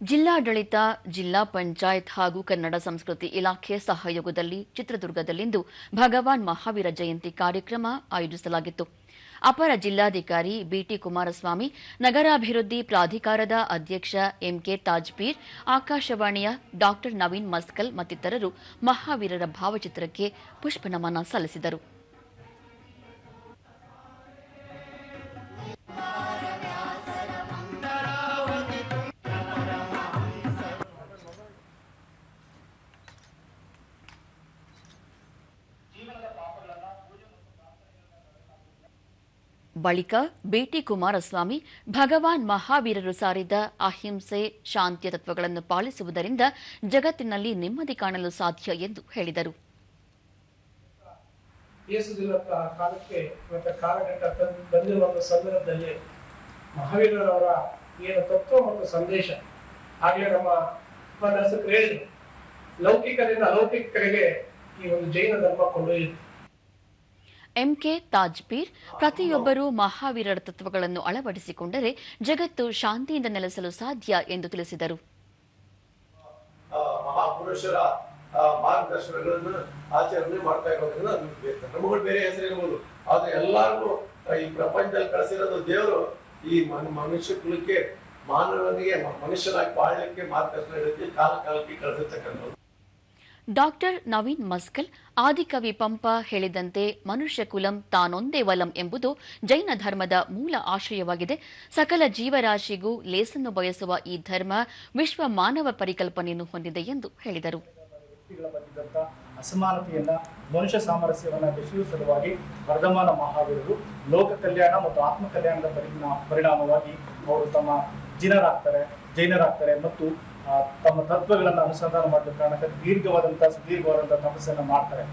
ಜಿಲ್ಲಾಡಳಿತ, ಜಿಲ್ಲಾ ಪಂಚಾಯತ್ ಹಾಗೂ ಕನ್ನಡ ಸಂಸ್ಕೃತಿ ಇಲಾಖೆ ಸಹಯೋಗದಲ್ಲಿ ಚಿತ್ರದುರ್ಗದಲ್ಲಿಂದು ಭಗವಾನ್ ಮಹಾವೀರ ಜಯಂತಿ ಕಾರ್ಯಕ್ರಮ ಆಯೋಜಿಸಲಾಗಿತ್ತು. ಅಪರ ಜಿಲ್ಲಾಧಿಕಾರಿ ಬಿಟಿ ಕುಮಾರಸ್ವಾಮಿ, ನಗರಾಭಿವೃದ್ಧಿ ಪ್ರಾಧಿಕಾರದ ಅಧ್ಯಕ್ಷ ಎಂಕೆ ತಾಜ್ಪೀರ್, ಆಕಾಶವಾಣಿಯ ಡಾ ನವೀನ್ ಮಸ್ಕಲ್ ಮತ್ತಿತರರು ಮಹಾವೀರರ ಭಾವಚಿತ್ರಕ್ಕೆ ಪುಷ್ಪನಮನ ಸಲ್ಲಿಸಿದರು. ಬಳಿಕ ಬಿಟಿ ಕುಮಾರಸ್ವಾಮಿ, ಭಗವಾನ್ ಮಹಾವೀರರು ಸಾರಿದ ಅಹಿಂಸೆ, ಶಾಂತಿಯ ತತ್ವಗಳನ್ನು ಪಾಲಿಸುವುದರಿಂದ ಜಗತ್ತಿನಲ್ಲಿ ನೆಮ್ಮದಿ ಕಾಣಲು ಸಾಧ್ಯ ಎಂದು ಹೇಳಿದರು. ಕಾಲಕ್ಕೆ ಕಾಲಘಟ್ಟ ಬಂದಿರುವ ಸಂದರ್ಭದಲ್ಲಿ ಮಹಾವೀರರವರ ಏನು ತತ್ವ ಮತ್ತು ಸಂದೇಶ ಆಗಲೇ ನಮ್ಮ ಉಪನ್ಯಾಸಕರು ಹೇಳಿದ್ರು, ಲೌಕಿಕದಿಂದ ಅಲೌಕಿಕ ಕಡೆಗೆ ಈ ಒಂದು ಜೈನ ಧರ್ಮ ಕೊಂಡೊಯ್ಯಿತು. ಎಂಕೆ ತಾಜ್ಪೀರ್, ಪ್ರತಿಯೊಬ್ಬರೂ ಮಹಾವೀರರ ತತ್ವಗಳನ್ನು ಅಳವಡಿಸಿಕೊಂಡರೆ ಜಗತ್ತು ಶಾಂತಿಯಿಂದ ನೆಲೆಸಲು ಸಾಧ್ಯ ಎಂದು ತಿಳಿಸಿದರು. ಮಹಾಪುರುಷರ ಮಾರ್ಗದರ್ಶನಗಳನ್ನು ಆಚರಣೆ ಮಾಡ್ತಾ ಇರೋದ್ರಿಂದ ನಮಗಳು ಬೇರೆ ಹೆಸರಿರ್ಬೋದು, ಆದ್ರೆ ಎಲ್ಲಾರ್ಗೂ ಈ ಪ್ರಪಂಚದಲ್ಲಿ ಕಳಿಸಿರೋದು ದೇವರು ಈ ಮನುಷ್ಯ ಕುಲಕ್ಕೆ, ಮಾನವನಿಗೆ ಮನುಷ್ಯನಾಗಿ ಬಾಳ್ಲಿಕ್ಕೆ ಮಾರ್ಗದರ್ಶನ ಹೇಳಿ ಕಾಲ ಕಾಲಕ್ಕೆ ಕಳಿಸಿರ್ತಕ್ಕಂಥದ್ದು. ಡಾಕ್ಟರ್ ನವೀನ್ ಮಸ್ಕಲ್, ಆದಿಕವಿ ಪಂಪ ಹೇಳಿದಂತೆ ಮನುಷ್ಯ ಕುಲಂ ತಾನೊಂದೇ ವಲಂ ಎಂಬುದು ಜೈನ ಧರ್ಮದ ಮೂಲ ಆಶಯವಾಗಿದೆ. ಸಕಲ ಜೀವರಾಶಿಗೂ ಲೇಸನ್ನು ಬಯಸುವ ಈ ಧರ್ಮ ವಿಶ್ವ ಮಾನವ ಪರಿಕಲ್ಪನೆಯನ್ನು ಹೊಂದಿದೆ ಎಂದು ಹೇಳಿದರು. ಅಸಮಾನತೆಯನ್ನ, ಮನುಷ್ಯ ಸಾಮರಸ್ಯವನ್ನ ಬೆಸೆಯುವ ಸಲುವಾಗಿ ವರ್ಧಮಾನ ಮಹಾವೀರರು ಲೋಕ ಕಲ್ಯಾಣ ಮತ್ತು ಆತ್ಮ ಕಲ್ಯಾಣದ ಪರಿಣಾಮವಾಗಿ ಅವರು ತಮ್ಮ ಜೈನರಾಗ್ತಾರೆ ಮತ್ತು ತಮ್ಮ ತತ್ವಗಳನ್ನು ಅನುಸಂಧಾನ ಮಾಡುವ ಕಾರಣಕ್ಕೆ ಸುದೀರ್ಘವಾದಂತಹ ತಪಸ್ಸನ್ನು ಮಾಡ್ತಾರೆ.